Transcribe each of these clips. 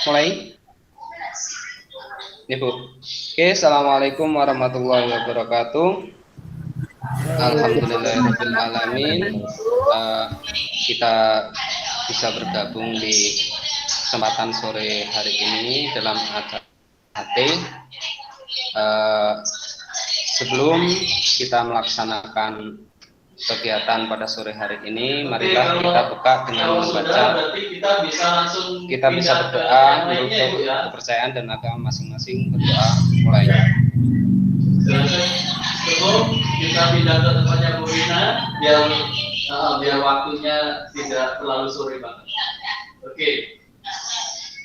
Mulai? Ibu. Oke, assalamualaikum warahmatullahi wabarakatuh. Alhamdulillahirabbil alamin. Kita bisa bergabung di kesempatan sore hari ini dalam acara HT. Sebelum kita melaksanakan kegiatan pada sore hari ini, marilah kita buka dengan membaca. Kita bisa berdoa untuk kepercayaan dan agama masing-masing. Berdoa mulai. Sebelum kita pindah ke tempatnya Bu Rina, biar waktunya tidak terlalu sore banget. Oke.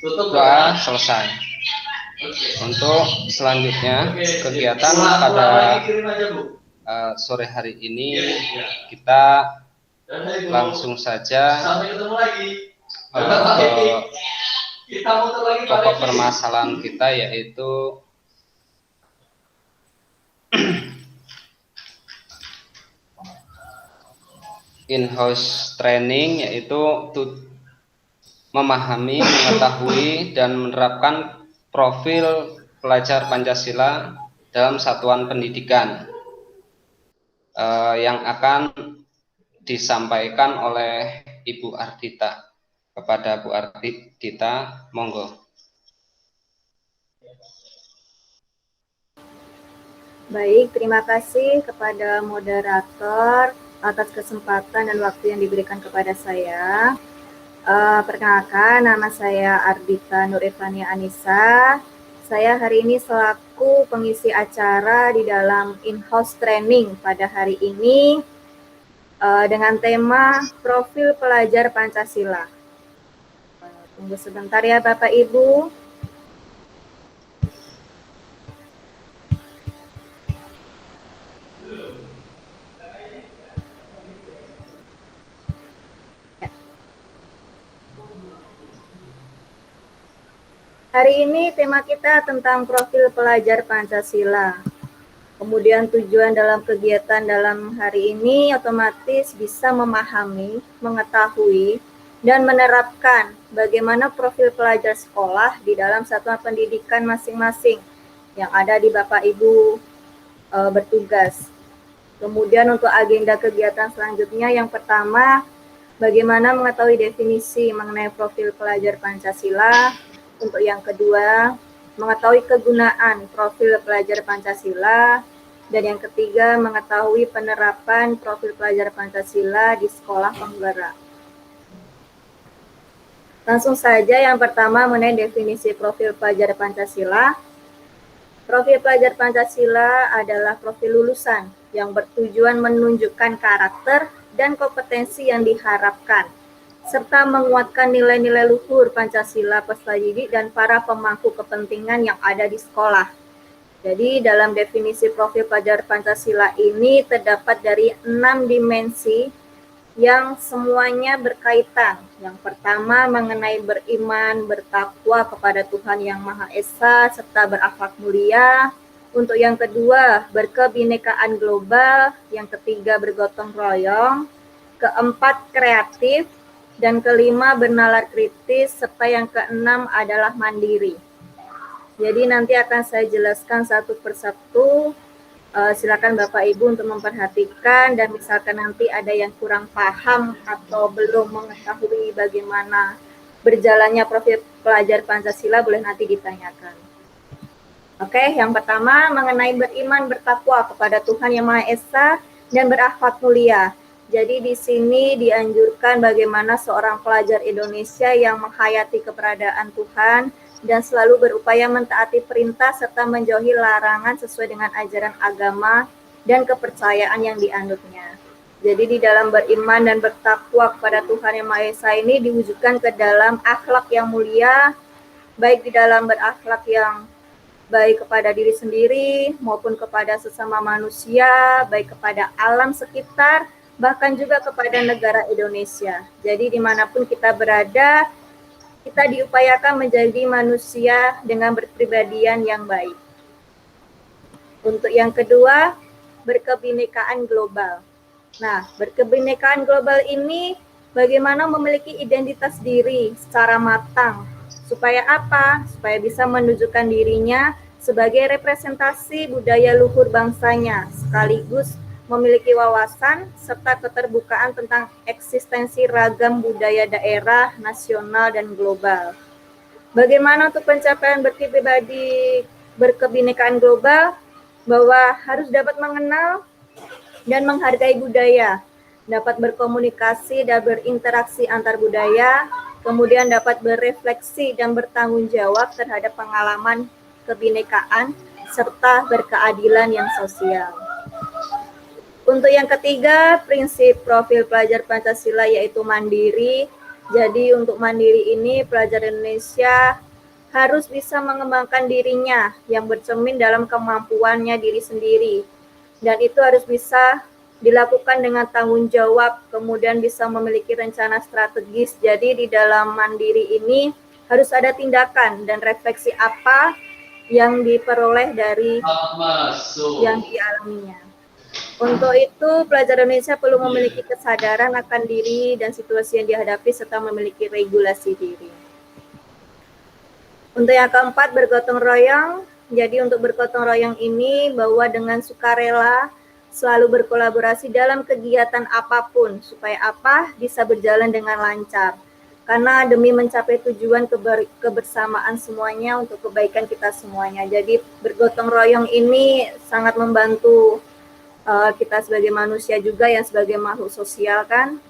Tutup doa selesai. Untuk selanjutnya kegiatan pada sore hari ini kita langsung saja ke pokok permasalahan kita, yaitu in-house training, yaitu memahami, mengetahui, dan menerapkan profil pelajar Pancasila dalam satuan pendidikan yang akan disampaikan oleh Ibu Ardita. Kepada Bu Ardita, monggo. Baik, terima kasih kepada moderator atas kesempatan dan waktu yang diberikan kepada saya. Perkenalkan, nama saya Ardita Nurifania Anissa. Saya hari ini selaku pengisi acara di dalam in-house training pada hari ini dengan tema profil pelajar Pancasila. Tunggu sebentar ya Bapak Ibu. Hari ini tema kita tentang profil pelajar Pancasila. Kemudian tujuan dalam kegiatan dalam hari ini otomatis bisa memahami, mengetahui, dan menerapkan bagaimana profil pelajar sekolah di dalam satuan pendidikan masing-masing yang ada di Bapak Ibu bertugas. Kemudian untuk agenda kegiatan selanjutnya, yang pertama, bagaimana mengetahui definisi mengenai profil pelajar Pancasila. Untuk yang kedua, mengetahui kegunaan profil pelajar Pancasila. Dan yang ketiga, mengetahui penerapan profil pelajar Pancasila di sekolah penggerak. Langsung saja, yang pertama mengenai definisi profil pelajar Pancasila. Profil pelajar Pancasila adalah profil lulusan yang bertujuan menunjukkan karakter dan kompetensi yang diharapkan, serta menguatkan nilai-nilai luhur Pancasila peserta didik dan para pemangku kepentingan yang ada di sekolah. Jadi dalam definisi profil pelajar Pancasila ini terdapat dari 6 dimensi yang semuanya berkaitan. Yang pertama mengenai beriman, bertakwa kepada Tuhan Yang Maha Esa, serta berakhlak mulia. Untuk yang kedua, berkebinekaan global. Yang ketiga, bergotong royong. Keempat, kreatif. Dan kelima, bernalar kritis, serta yang keenam adalah mandiri. Jadi nanti akan saya jelaskan satu persatu. Silakan Bapak Ibu untuk memperhatikan, dan misalkan nanti ada yang kurang paham atau belum mengetahui bagaimana berjalannya profil pelajar Pancasila, boleh nanti ditanyakan. Oke, yang pertama mengenai beriman, bertakwa kepada Tuhan Yang Maha Esa dan berakhlak mulia. Jadi di sini dianjurkan bagaimana seorang pelajar Indonesia yang menghayati keberadaan Tuhan dan selalu berupaya mentaati perintah serta menjauhi larangan sesuai dengan ajaran agama dan kepercayaan yang dianutnya. Jadi di dalam beriman dan bertakwa kepada Tuhan Yang Maha Esa ini diwujudkan ke dalam akhlak yang mulia, baik di dalam berakhlak yang baik kepada diri sendiri maupun kepada sesama manusia, baik kepada alam sekitar, bahkan juga kepada negara Indonesia. Jadi dimanapun kita berada, kita diupayakan menjadi manusia dengan berpribadian yang baik. Untuk yang kedua, berkebinekaan global. Nah, berkebinekaan global ini bagaimana memiliki identitas diri secara matang, Supaya apa? Supaya bisa menunjukkan dirinya sebagai representasi budaya luhur bangsanya, sekaligus memiliki wawasan serta keterbukaan tentang eksistensi ragam budaya daerah, nasional, dan global. Bagaimana untuk pencapaian pribadi berkebinekaan global? Bahwa harus dapat mengenal dan menghargai budaya, dapat berkomunikasi dan berinteraksi antar budaya, kemudian dapat berefleksi dan bertanggung jawab terhadap pengalaman kebinekaan, serta berkeadilan yang sosial. Untuk yang ketiga, prinsip profil pelajar Pancasila yaitu mandiri. Jadi untuk mandiri ini, pelajar Indonesia harus bisa mengembangkan dirinya yang bercermin dalam kemampuannya diri sendiri. Dan itu harus bisa dilakukan dengan tanggung jawab, kemudian bisa memiliki rencana strategis. Jadi di dalam mandiri ini harus ada tindakan dan refleksi apa yang diperoleh dari yang dialaminya. Untuk itu, pelajar Indonesia perlu memiliki kesadaran akan diri dan situasi yang dihadapi serta memiliki regulasi diri. Untuk yang keempat, bergotong royong. Jadi untuk bergotong royong ini bahwa dengan sukarela selalu berkolaborasi dalam kegiatan apapun supaya apa bisa berjalan dengan lancar. Karena demi mencapai tujuan kebersamaan semuanya untuk kebaikan kita semuanya. Jadi bergotong royong ini sangat membantu kita sebagai manusia juga yang sebagai makhluk sosial kan.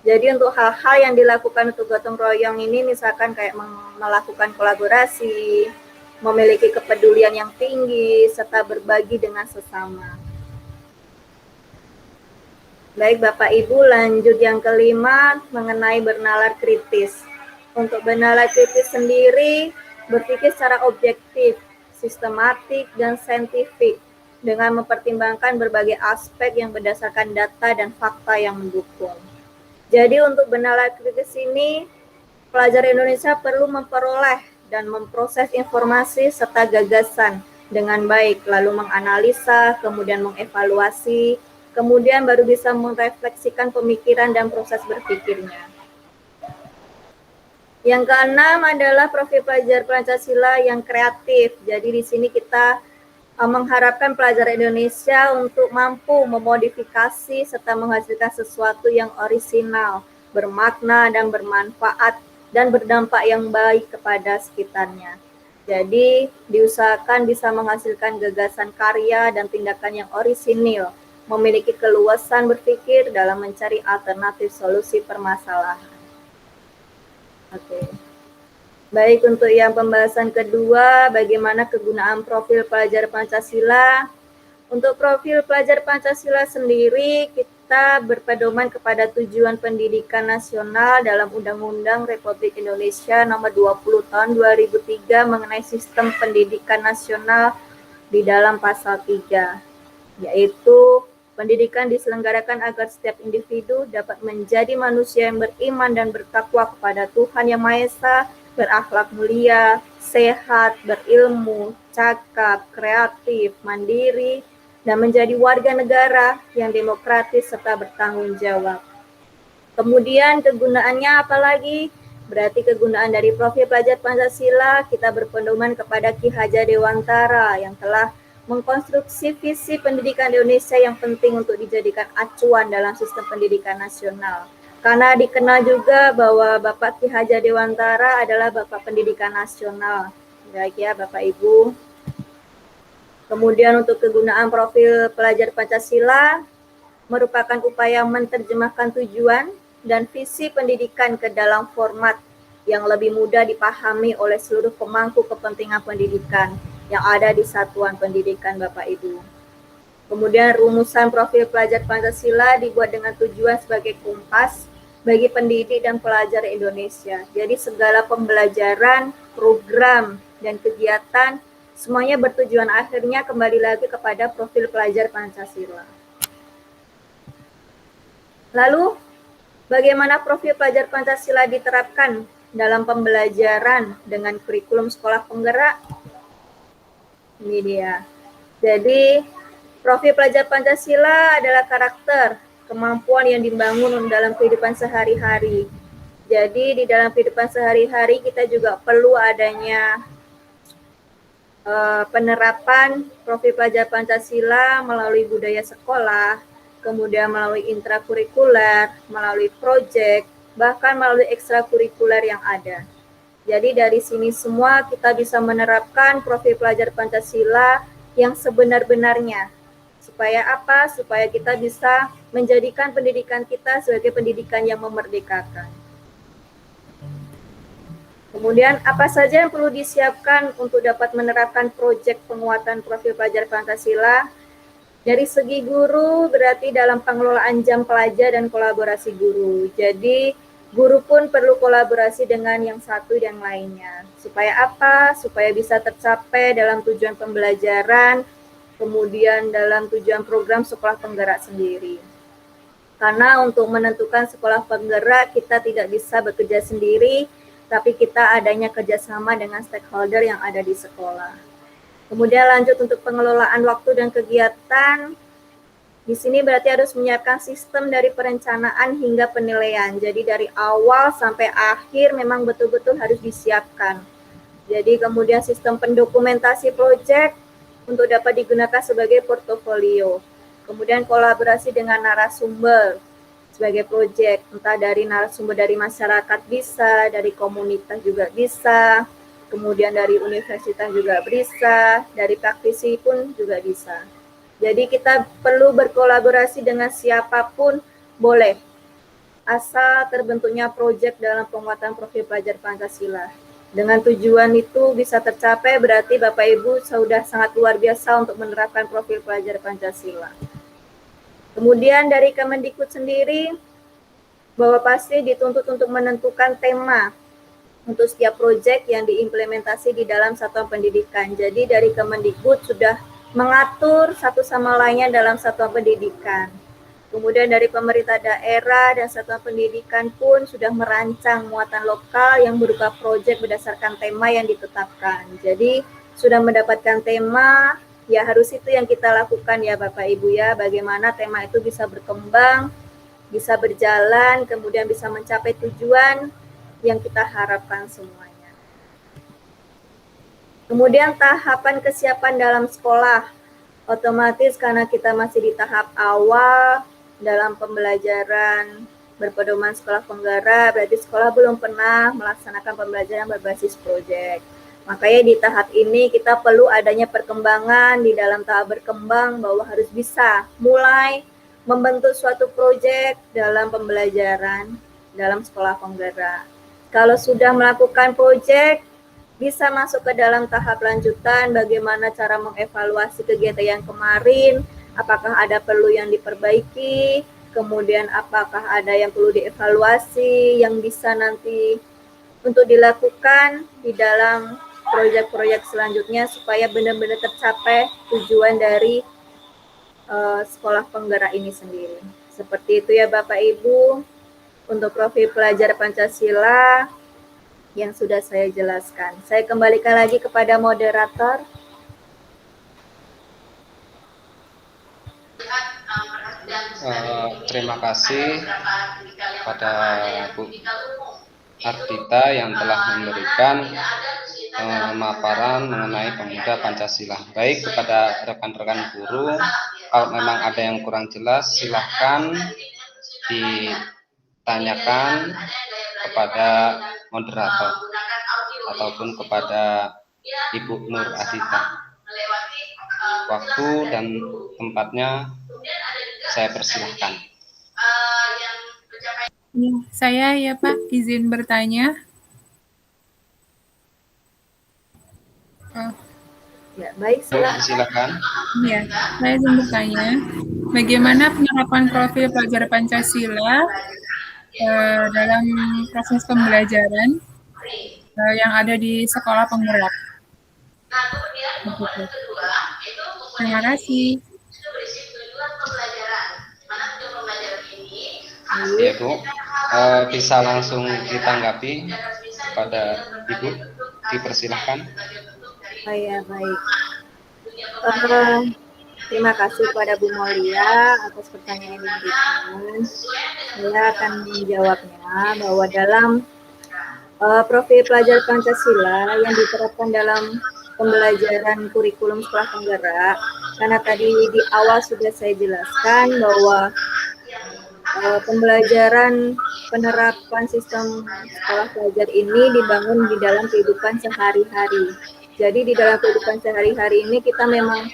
Jadi untuk hal-hal yang dilakukan untuk gotong royong ini misalkan kayak melakukan kolaborasi, memiliki kepedulian yang tinggi, serta berbagi dengan sesama. Baik Bapak Ibu, lanjut yang kelima mengenai bernalar kritis. Untuk bernalar kritis sendiri berpikir secara objektif, sistematik, dan saintifik dengan mempertimbangkan berbagai aspek yang berdasarkan data dan fakta yang mendukung. Jadi untuk bernalar kritis ini, pelajar Indonesia perlu memperoleh dan memproses informasi serta gagasan dengan baik, lalu menganalisa, kemudian mengevaluasi, kemudian baru bisa merefleksikan pemikiran dan proses berpikirnya. Yang keenam adalah profil pelajar Pancasila yang kreatif. Jadi di sini kita mengharapkan pelajar Indonesia untuk mampu memodifikasi serta menghasilkan sesuatu yang orisinal, bermakna dan bermanfaat dan berdampak yang baik kepada sekitarnya. Jadi diusahakan bisa menghasilkan gagasan karya dan tindakan yang orisinil, memiliki keluasan berpikir dalam mencari alternatif solusi permasalahan. Oke. Baik, untuk yang pembahasan kedua, bagaimana kegunaan profil pelajar Pancasila. Untuk profil pelajar Pancasila sendiri, kita berpedoman kepada tujuan pendidikan nasional dalam Undang-Undang Republik Indonesia Nomor 20 Tahun 2003 mengenai sistem pendidikan nasional di dalam pasal 3, yaitu pendidikan diselenggarakan agar setiap individu dapat menjadi manusia yang beriman dan bertakwa kepada Tuhan Yang Maha Esa, berakhlak mulia, sehat, berilmu, cakap, kreatif, mandiri, dan menjadi warga negara yang demokratis serta bertanggung jawab. Kemudian kegunaannya apalagi? Berarti kegunaan dari profil pelajar Pancasila, kita berpedoman kepada Ki Hajar Dewantara yang telah mengkonstruksi visi pendidikan Indonesia yang penting untuk dijadikan acuan dalam sistem pendidikan nasional. Karena dikenal juga bahwa Bapak Ki Hajar Dewantara adalah Bapak Pendidikan Nasional. Baik ya Bapak Ibu. Kemudian untuk kegunaan profil pelajar Pancasila merupakan upaya menerjemahkan tujuan dan visi pendidikan ke dalam format yang lebih mudah dipahami oleh seluruh pemangku kepentingan pendidikan yang ada di satuan pendidikan Bapak Ibu. Kemudian rumusan profil pelajar Pancasila dibuat dengan tujuan sebagai kompas bagi pendidik dan pelajar Indonesia. Jadi segala pembelajaran, program, dan kegiatan semuanya bertujuan akhirnya kembali lagi kepada profil pelajar Pancasila. Lalu, bagaimana profil pelajar Pancasila diterapkan dalam pembelajaran dengan kurikulum sekolah penggerak? Ini dia. Jadi, profil pelajar Pancasila adalah karakter, kemampuan yang dibangun dalam kehidupan sehari-hari. Jadi di dalam kehidupan sehari-hari kita juga perlu adanya penerapan profil pelajar Pancasila melalui budaya sekolah, kemudian melalui intrakurikuler, melalui proyek, bahkan melalui ekstrakurikuler yang ada. Jadi dari sini semua kita bisa menerapkan profil pelajar Pancasila yang sebenar-benarnya. Supaya apa? Supaya kita bisa menjadikan pendidikan kita sebagai pendidikan yang memerdekakan. Kemudian apa saja yang perlu disiapkan untuk dapat menerapkan proyek penguatan profil pelajar Pancasila? Dari segi guru berarti dalam pengelolaan jam pelajar dan kolaborasi guru. Jadi guru pun perlu kolaborasi dengan yang satu dan lainnya. Supaya apa? Supaya bisa tercapai dalam tujuan pembelajaran, kemudian dalam tujuan program sekolah penggerak sendiri. Karena untuk menentukan sekolah penggerak kita tidak bisa bekerja sendiri, tapi kita adanya kerjasama dengan stakeholder yang ada di sekolah. Kemudian lanjut untuk pengelolaan waktu dan kegiatan. Di sini berarti harus menyiapkan sistem dari perencanaan hingga penilaian. Jadi dari awal sampai akhir memang betul-betul harus disiapkan. Jadi kemudian sistem pendokumentasi proyek untuk dapat digunakan sebagai portofolio. Kemudian kolaborasi dengan narasumber sebagai proyek, entah dari narasumber dari masyarakat bisa, dari komunitas juga bisa, kemudian dari universitas juga bisa, dari praktisi pun juga bisa. Jadi kita perlu berkolaborasi dengan siapapun boleh, asal terbentuknya proyek dalam penguatan profil pelajar Pancasila. Dengan tujuan itu bisa tercapai berarti Bapak Ibu sudah sangat luar biasa untuk menerapkan profil pelajar Pancasila. Kemudian dari Kemendikbud sendiri, bahwa pasti dituntut untuk menentukan tema untuk setiap proyek yang diimplementasi di dalam satuan pendidikan. Jadi dari Kemendikbud sudah mengatur satu sama lainnya dalam satuan pendidikan. Kemudian dari pemerintah daerah dan satuan pendidikan pun sudah merancang muatan lokal yang berupa proyek berdasarkan tema yang ditetapkan. Jadi sudah mendapatkan tema, ya harus itu yang kita lakukan ya Bapak Ibu ya, bagaimana tema itu bisa berkembang, bisa berjalan, kemudian bisa mencapai tujuan yang kita harapkan semuanya. Kemudian tahapan kesiapan dalam sekolah, otomatis karena kita masih di tahap awal dalam pembelajaran berpedoman sekolah penggerak, berarti sekolah belum pernah melaksanakan pembelajaran berbasis proyek. Makanya di tahap ini kita perlu adanya perkembangan di dalam tahap berkembang bahwa harus bisa mulai membentuk suatu proyek dalam pembelajaran dalam sekolah penggerak. Kalau sudah melakukan proyek, bisa masuk ke dalam tahap lanjutan bagaimana cara mengevaluasi kegiatan yang kemarin, apakah ada perlu yang diperbaiki, kemudian apakah ada yang perlu dievaluasi yang bisa nanti untuk dilakukan di dalam proyek-proyek selanjutnya supaya benar-benar tercapai tujuan dari sekolah penggerak ini sendiri. Seperti itu ya Bapak Ibu untuk profil pelajar Pancasila yang sudah saya jelaskan. Saya kembalikan lagi kepada moderator. Terima kasih kepada Bu Ardita yang telah memberikan pemaparan mengenai pemuda Pancasila. Baik, kepada rekan-rekan guru, kalau memang ada yang kurang jelas, silahkan ditanyakan kepada moderator ataupun kepada Ibu Nur Adita. Waktu dan tempatnya saya persilahkan. Ya, saya ya Pak, izin bertanya. Ya, baik, silakan. Ya, saya izin bertanya, bagaimana penerapan profil pelajar Pancasila dalam proses pembelajaran yang ada di sekolah penggerak? Terima kasih. Ya Bu, bisa langsung ditanggapi kepada Ibu, dipersilahkan. Ya, baik. Terima kasih kepada Bu Maulia atas pertanyaan yang diberikan. Saya akan menjawabnya bahwa dalam profil pelajar Pancasila yang diterapkan dalam pembelajaran kurikulum sekolah penggerak, karena tadi di awal sudah saya jelaskan bahwa pembelajaran penerapan sistem sekolah pelajar ini dibangun di dalam kehidupan sehari-hari. Jadi di dalam kehidupan sehari-hari ini kita memang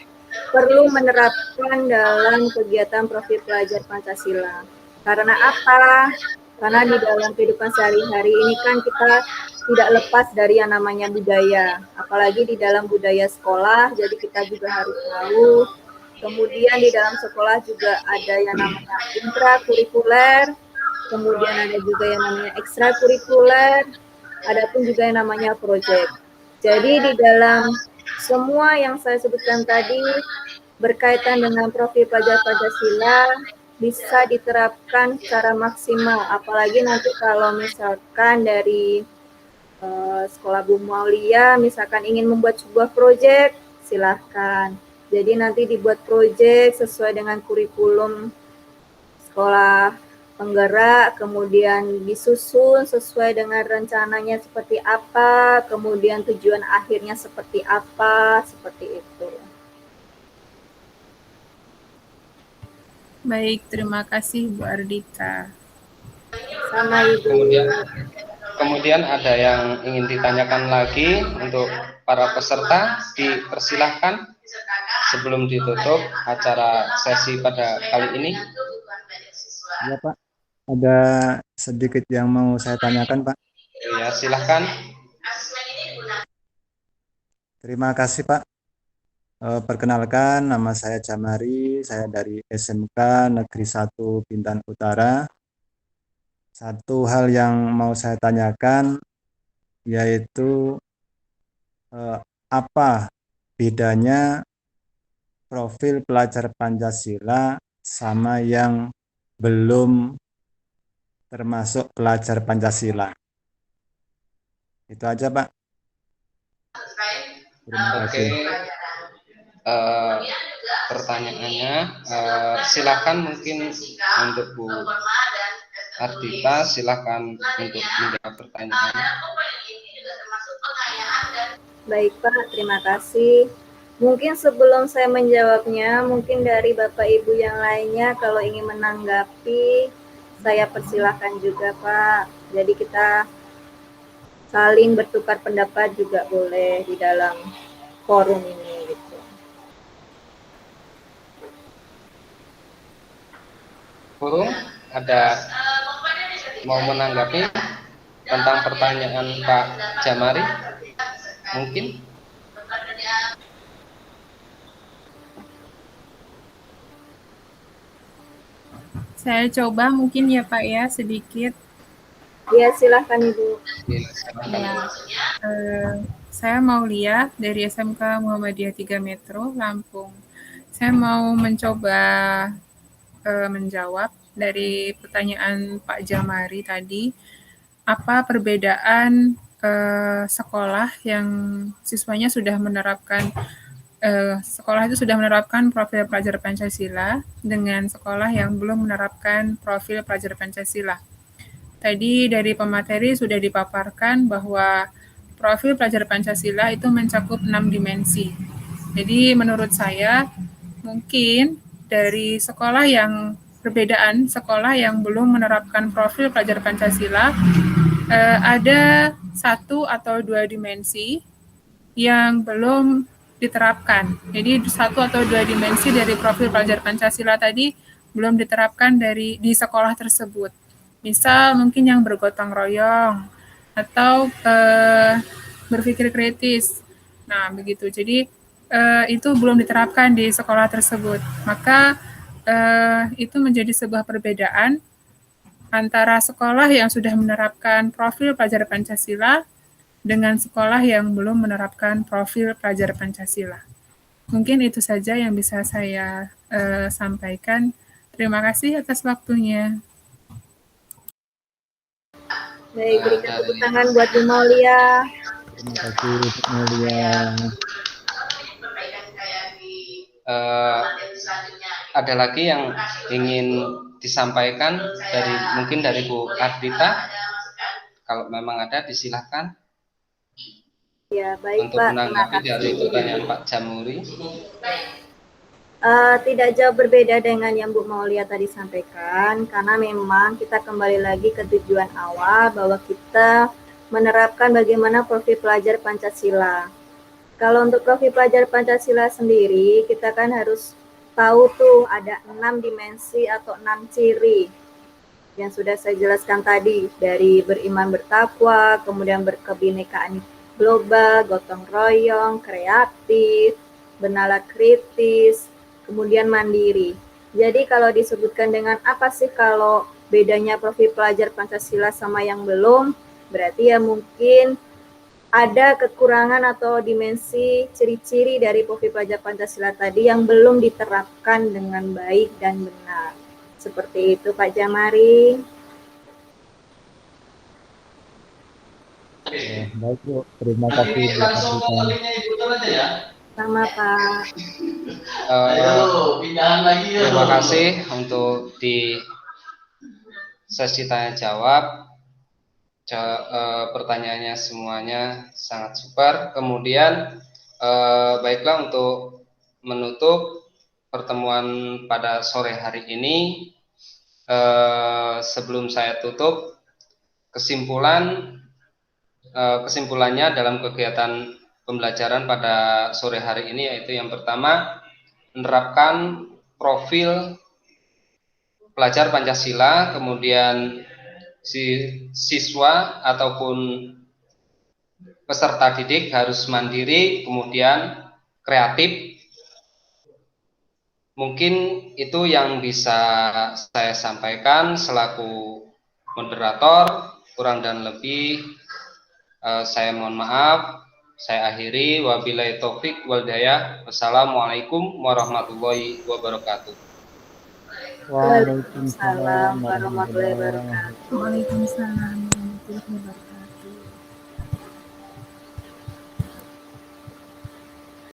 perlu menerapkan dalam kegiatan profil pelajar Pancasila. Karena apa? Karena di dalam kehidupan sehari-hari ini kan kita tidak lepas dari yang namanya budaya. Apalagi di dalam budaya sekolah, jadi kita juga harus tahu. Kemudian di dalam sekolah juga ada yang namanya intrakurikuler, kemudian ada juga yang namanya ekstrakurikuler, ada pun juga yang namanya proyek. Jadi di dalam semua yang saya sebutkan tadi berkaitan dengan profil pelajar Pancasila bisa diterapkan secara maksimal, apalagi nanti kalau misalkan dari sekolah Bu Maulia misalkan ingin membuat sebuah proyek, silahkan. Jadi nanti dibuat proyek sesuai dengan kurikulum sekolah penggerak, kemudian disusun sesuai dengan rencananya seperti apa, kemudian tujuan akhirnya seperti apa, seperti itu. Baik, terima kasih Bu Ardita. Sama Ibu. Kemudian ada yang ingin ditanyakan lagi untuk para peserta, dipersilahkan sebelum ditutup acara sesi pada kali ini. Ya Pak, ada sedikit yang mau saya tanyakan Pak. Ya, silahkan. Terima kasih Pak. Perkenalkan, nama saya Jamari, saya dari SMK Negeri 1 Bintan Utara. Satu hal yang mau saya tanyakan yaitu apa bedanya profil pelajar Pancasila sama yang belum termasuk pelajar Pancasila. Itu aja Pak. Terima kasih. Pertanyaannya, silakan mungkin untuk Bu Ardita, silakan untuk menjawab pertanyaan. Baik Pak, terima kasih. Mungkin sebelum saya menjawabnya, mungkin dari Bapak Ibu yang lainnya kalau ingin menanggapi, saya persilahkan juga Pak. Jadi kita saling bertukar pendapat juga boleh di dalam forum ini gitu. Forum, ada mau menanggapi tentang pertanyaan Pak Jamari? Mungkin? Saya coba mungkin ya Pak ya, sedikit. Ya, silahkan Ibu. Ya, saya Maulia dari SMK Muhammadiyah 3 Metro, Lampung. Saya mau mencoba menjawab dari pertanyaan Pak Jamari tadi, apa perbedaan sekolah yang siswanya sudah menerapkan sekolah itu sudah menerapkan profil pelajar Pancasila dengan sekolah yang belum menerapkan profil pelajar Pancasila. Tadi dari pemateri sudah dipaparkan bahwa profil pelajar Pancasila itu mencakup 6 dimensi. Jadi menurut saya mungkin dari sekolah yang perbedaan sekolah yang belum menerapkan profil pelajar Pancasila ada 1 atau 2 dimensi yang belum diterapkan. Jadi 1 atau 2 dimensi dari profil pelajar Pancasila tadi belum diterapkan di sekolah tersebut. Misal mungkin yang bergotong royong atau berpikir kritis. Nah, begitu. Jadi itu belum diterapkan di sekolah tersebut. Maka itu menjadi sebuah perbedaan antara sekolah yang sudah menerapkan profil pelajar Pancasila dengan sekolah yang belum menerapkan profil pelajar Pancasila. Mungkin itu saja yang bisa saya sampaikan. Terima kasih atas waktunya. Baik, berikan tepuk tangan buat Bu Maulia. Terima kasih Bu Maulia. ada lagi yang ingin disampaikan mungkin dari Bu Ardita? Kalau memang ada, disilahkan. Ya, baik untuk Pak. Terima menanggapi dari kasih. pertanyaan Pak Jamuri. Tidak jauh berbeda dengan yang Bu Maulia tadi sampaikan, karena memang kita kembali lagi ke tujuan awal bahwa kita menerapkan bagaimana profil pelajar Pancasila. Kalau untuk profil pelajar Pancasila sendiri, kita kan harus tahu tuh ada 6 dimensi atau 6 ciri yang sudah saya jelaskan tadi, dari beriman bertakwa, kemudian berkebinekaan global, gotong royong, kreatif, bernalar kritis, kemudian mandiri. Jadi kalau disebutkan dengan apa sih kalau bedanya profil pelajar Pancasila sama yang belum, berarti ya mungkin ada kekurangan atau dimensi ciri-ciri dari profil pelajar Pancasila tadi yang belum diterapkan dengan baik dan benar. Seperti itu Pak Jamari. Baik Bu, terima Nanti kasih Bu langsung Ardita. kalinya diputar aja ya. Sama Pak. Ayo, pindahan lagi ya. Terima kasih untuk di sesi tanya jawab. Pertanyaannya semuanya sangat super. Kemudian baiklah, untuk menutup pertemuan pada sore hari ini, sebelum saya tutup, kesimpulannya dalam kegiatan pembelajaran pada sore hari ini yaitu yang pertama, menerapkan profil pelajar Pancasila, kemudian siswa ataupun peserta didik harus mandiri, kemudian kreatif. Mungkin itu yang bisa saya sampaikan selaku moderator. Kurang dan lebih saya mohon maaf. Saya akhiri, wabillahi taufik wal hidayah. Wassalamualaikum warahmatullahi wabarakatuh. Waalaikumsalam warahmatullahi wabarakatuh. Waalaikumsalam warahmatullahi wabarakatuh.